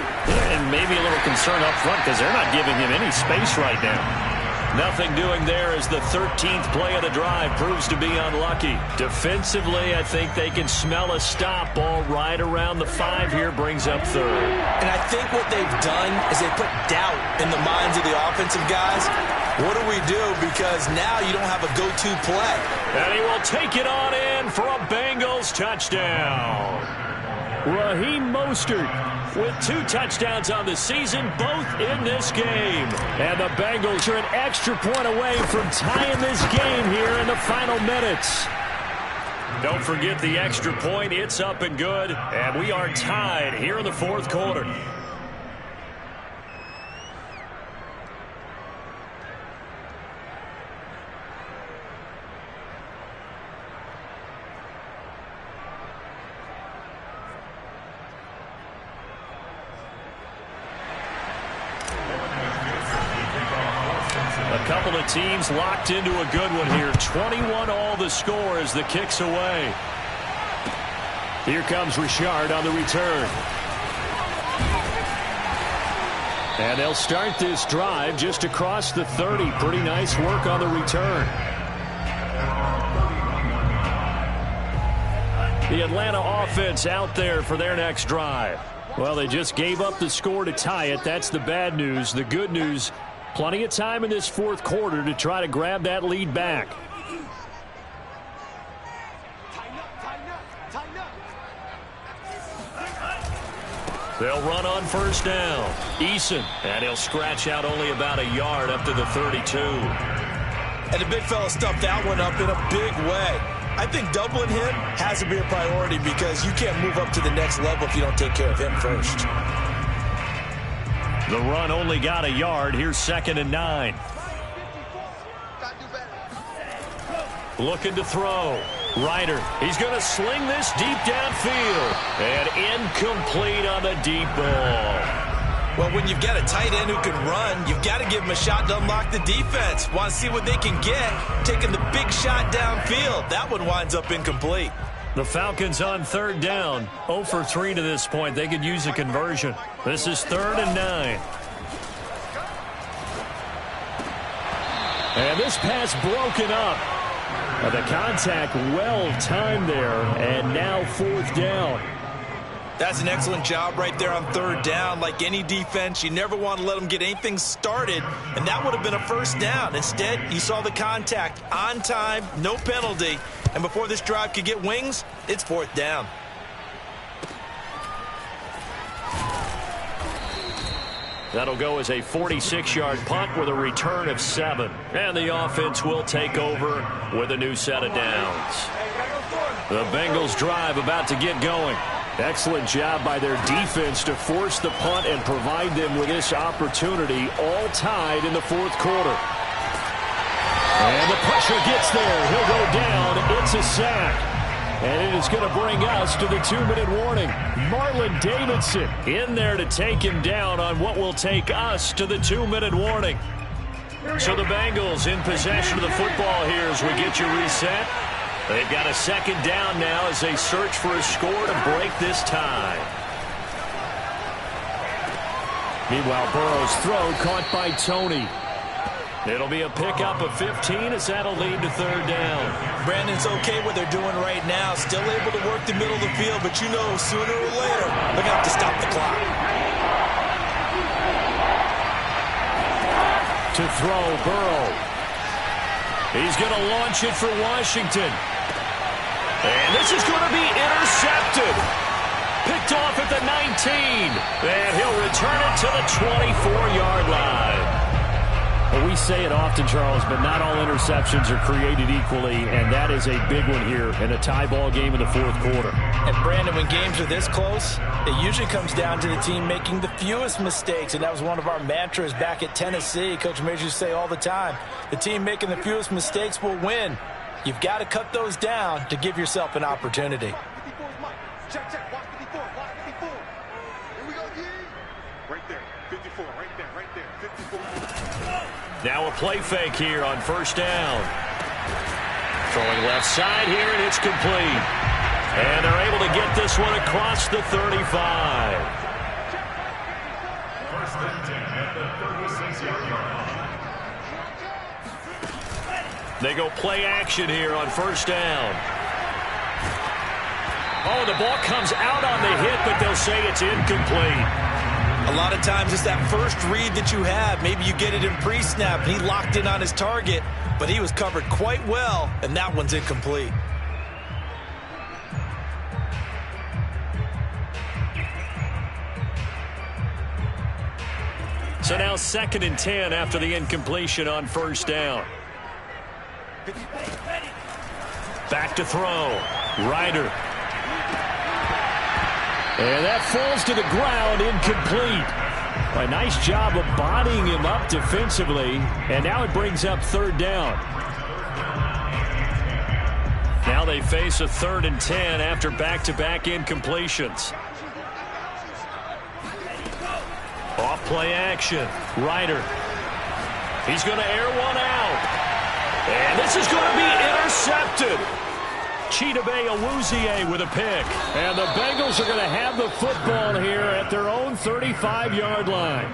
S5: And maybe a little concern up front because they're not giving him any space right now. Nothing doing there as the 13th play of the drive proves to be unlucky. Defensively, I think they can smell a stop. Ball right around the 5 here brings up third.
S2: And I think what they've done is they put doubt in the minds of the offensive guys. What do we do? Because now you don't have a go-to play.
S5: And he will take it on in for a Bengals touchdown. Raheem Mostert with 2 touchdowns on the season, both in this game. And the Bengals are an extra point away from tying this game here in the final minutes. Don't forget the extra point. It's up and good. And we are tied here in the 4th quarter. Couple of teams locked into a good one here. 21 all the score as the kick's away. Here comes Richard on the return. And they'll start this drive just across the 30. Pretty nice work on the return. The Atlanta offense out there for their next drive. Well, they just gave up the score to tie it. That's the bad news. The good news, plenty of time in this fourth quarter to try to grab that lead back. They'll run on first down. Eason, and he'll scratch out only about a yard up to the 32.
S2: And the big fella stuffed that one up in a big way. I think doubling him has to be a priority because you can't move up to the next level if you don't take care of him first.
S5: The run only got a yard. Here's 2nd and 9. Looking to throw. Ryder, he's going to sling this deep downfield. And incomplete on the deep ball.
S2: Well, when you've got a tight end who can run, you've got to give him a shot to unlock the defense. Want to see what they can get, taking the big shot downfield. That one winds up incomplete.
S5: The Falcons on 3rd down. 0 for 3 to this point. They could use a conversion. This is 3rd and 9. And this pass broken up. The contact well timed there, and now 4th down.
S2: That's an excellent job right there on 3rd down. Like any defense, you never want to let them get anything started, and that would have been a 1st down. Instead, you saw the contact on time, no penalty, and before this drive could get wings, it's 4th down.
S5: That'll go as a 46-yard punt with a return of 7. And the offense will take over with a new set of downs. The Bengals drive about to get going. Excellent job by their defense to force the punt and provide them with this opportunity, all tied in the 4th quarter. And the pressure gets there. He'll go down. It's a sack. And it is going to bring us to the 2-minute warning. Marlon Davidson in there to take him down on what will take us to the 2-minute warning. So the Bengals in possession of the football here as we get you reset. They've got a 2nd down now as they search for a score to break this tie. Meanwhile, Burrow's throw caught by Tony. It'll be a pickup of 15 as that'll lead to 3rd down.
S2: Brandon's okay what they're doing right now. Still able to work the middle of the field, but you know sooner or later they're going to have to stop the clock.
S5: To throw, Burrow. He's going to launch it for Washington. And this is going to be intercepted. Picked off at the 19. And he'll return it to the 24-yard line. Well, we say it often, Charles, but not all interceptions are created equally, and that is a big one here in a tie ball game in the 4th quarter.
S2: And, Brandon, when games are this close, it usually comes down to the team making the fewest mistakes, and that was one of our mantras back at Tennessee. Coach Major used to say all the time, the team making the fewest mistakes will win. You've got to cut those down to give yourself an opportunity.
S3: Check, check, watch 54, watch 54. Here we go, G. Right there, 54, right there, 54.
S5: Now a play fake here on 1st down. Throwing left side here, and it's complete. And they're able to get this one across the 35.
S6: 1st and 10 at the 36-yard line.
S5: They go play action here on 1st down. Oh, the ball comes out on the hit, but they'll say it's incomplete.
S2: A lot of times it's that first read that you have. Maybe you get it in pre-snap, and he locked in on his target, but he was covered quite well, and that one's incomplete.
S5: So now 2nd and 10 after the incompletion on 1st down. Back to throw. Ryder. And that falls to the ground, incomplete. A nice job of bodying him up defensively, and now it brings up 3rd down. Now they face a 3rd and 10 after back-to-back incompletions. Off play action. Ryder. He's going to air one out. And this is going to be intercepted. Chidobe Awuzie with a pick. And the Bengals are going to have the football here at their own 35-yard line.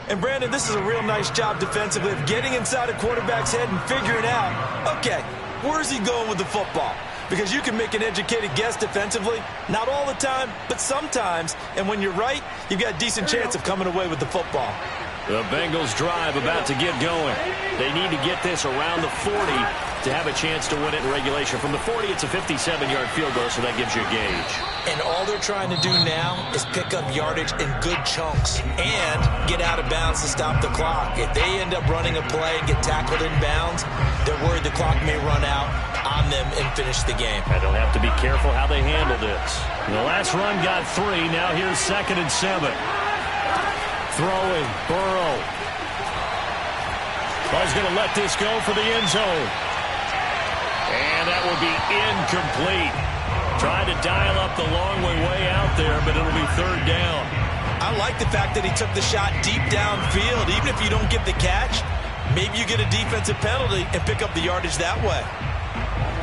S2: And, Brandon, this is a real nice job defensively of getting inside a quarterback's head and figuring out, okay, where's he going with the football? Because you can make an educated guess defensively, not all the time, but sometimes. And when you're right, you've got a decent chance of coming away with the football.
S5: The Bengals drive about to get going. They need to get this around the 40 to have a chance to win it in regulation. From the 40, it's a 57-yard field goal, so that gives you a gauge.
S2: And all they're trying to do now is pick up yardage in good chunks and get out of bounds to stop the clock. If they end up running a play and get tackled in bounds, they're worried the clock may run out on them and finish the game.
S5: And they'll have to be careful how they handle this. The last run got 3. Now here's 2nd and 7. Throwing, Burrow. He's going to let this go for the end zone. And that will be incomplete. Trying to dial up the long way out there, but it'll be 3rd down.
S2: I like the fact that he took the shot deep downfield. Even if you don't get the catch, maybe you get a defensive penalty and pick up the yardage that way.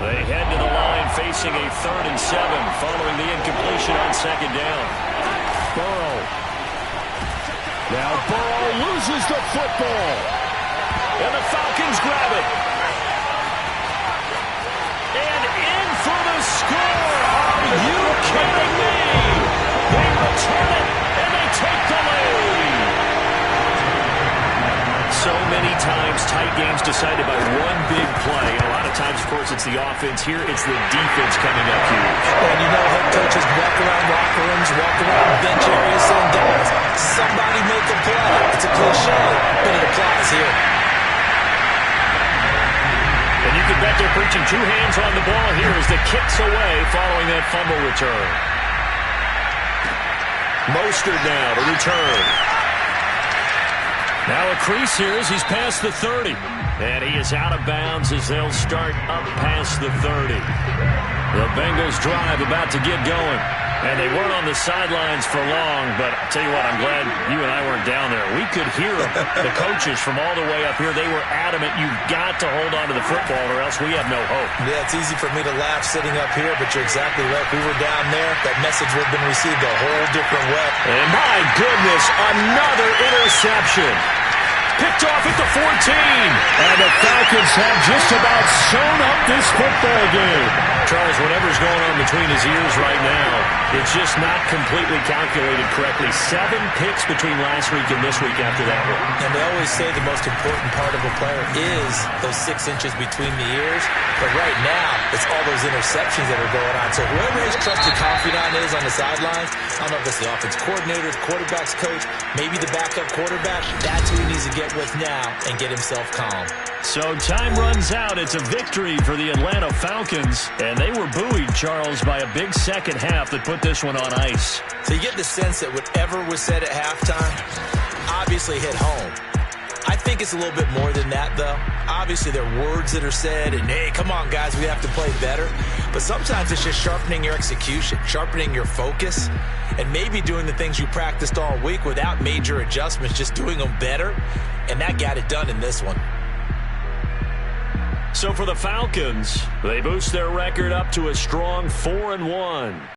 S5: They head to the line facing a 3rd and 7 following the incompletion on 2nd down. Burrow. Now Burrow loses the football. And the Falcons grab it. And in for the score. Are you kidding me? They return it, and they take the lead. So many times tight games decided by one big play. And a lot of times, of course, it's the offense. Here, it's the defense coming up huge.
S2: And you know, head coaches walk around locker rooms, walk around bench areas saying, guys, somebody make a play. It's a cliche, but it applies here.
S5: And you can bet they're preaching 2 hands on the ball here as the kick's away following that fumble return. Mostert now to return. Now a crease here as he's past the 30. And he is out of bounds as they'll start up past the 30. The Bengals drive about to get going. And they weren't on the sidelines for long, but I'll tell you what, I'm glad you and I weren't down there. We could hear the coaches from all the way up here. They were adamant, you've got to hold on to the football or else we have no hope.
S2: Yeah, it's easy for me to laugh sitting up here, but you're exactly right. If we were down there, that message would have been received a whole different way.
S5: And my goodness, another interception. Picked off at the 14. And the Falcons have just about sewn up this football game. Charles, whatever's going on between his ears right now, it's just not completely calculated correctly. 7 picks between last week and this week after that one.
S2: And they always say the most important part of a player is those 6 inches between the ears. But right now, it's all those interceptions that are going on. So whoever his trusted confidant is on the sidelines, I don't know if it's the offense coordinator, the quarterback's coach, maybe the backup quarterback, that's who he needs to get with now and get himself calm.
S5: So time runs out. It's a victory for the Atlanta Falcons. And they were buoyed, Charles, by a big second half that put this one on ice.
S2: So you get the sense that whatever was said at halftime obviously hit home. I think it's a little bit more than that, though. Obviously, there are words that are said, and, hey, come on, guys, we have to play better. But sometimes it's just sharpening your execution, sharpening your focus, and maybe doing the things you practiced all week without major adjustments, just doing them better. And that got it done in this one.
S5: So for the Falcons, they boost their record up to a strong 4-1.